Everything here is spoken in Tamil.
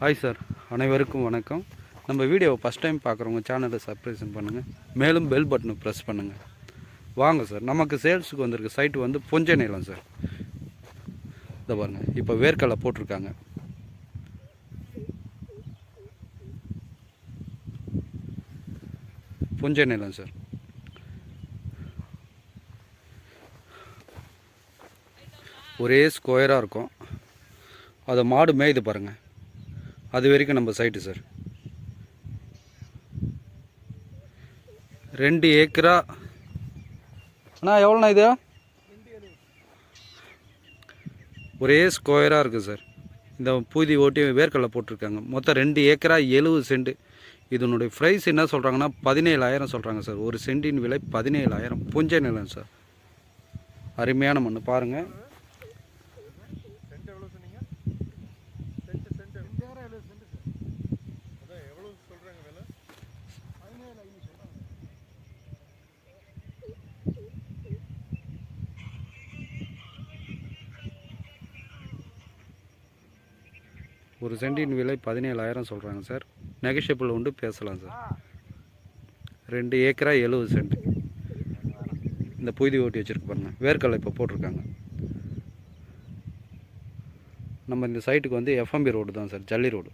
ஹாய் சார், அனைவருக்கும் வணக்கம். நம்ம வீடியோவை ஃபஸ்ட் டைம் பார்க்குறவங்க சேனலை சப்ஸ்கிரைப் பண்ணுங்கள், மேலும் பெல் பட்டனை ப்ரெஸ் பண்ணுங்கள். வாங்க சார், நமக்கு சேல்ஸுக்கு வந்திருக்க சைட்டு வந்து புஞ்சை நிலம் சார். இதை பாருங்கள், இப்போ வேர்க்கடலை போட்டிருக்காங்க. புஞ்சை நிலம் சார். ஒரே ஸ்கொயராக இருக்கும். அதை மாடு மேய்து பாருங்கள். அது வரைக்கும் நம்ம சைட்டு சார். 2 ஏக்கரா அண்ணா, எவ்வளோண்ணா இது? ஒரே ஸ்கொயராக இருக்குது சார். இந்த பூதி ஓட்டி வேர்க்கடலை போட்டிருக்காங்க. மொத்தம் 2 ஏக்கரா 70 சென்ட். இதனுடைய ப்ரைஸ் என்ன சொல்கிறாங்கன்னா 17,000 சொல்கிறாங்க சார். ஒரு சென்டின் விலை 17,000. புஞ்சை நிலம் சார். அருமையான மண் பாருங்கள். ஒரு சென்டின் விலை 17,000 சொல்கிறாங்க சார். நெகஷியபிள் உண்டு, பேசலாம் சார். 2 ஏக்கரா 70 சென்ட். இந்த புய்தி ஓட்டி வச்சுருக்கு பாருங்கள். வேர்க்கடலை இப்போ போட்டிருக்காங்க. நம்ம இந்த சைட்டுக்கு வந்து எஃப்எம்பி ரோடு தான் சார், ஜல்லி ரோடு.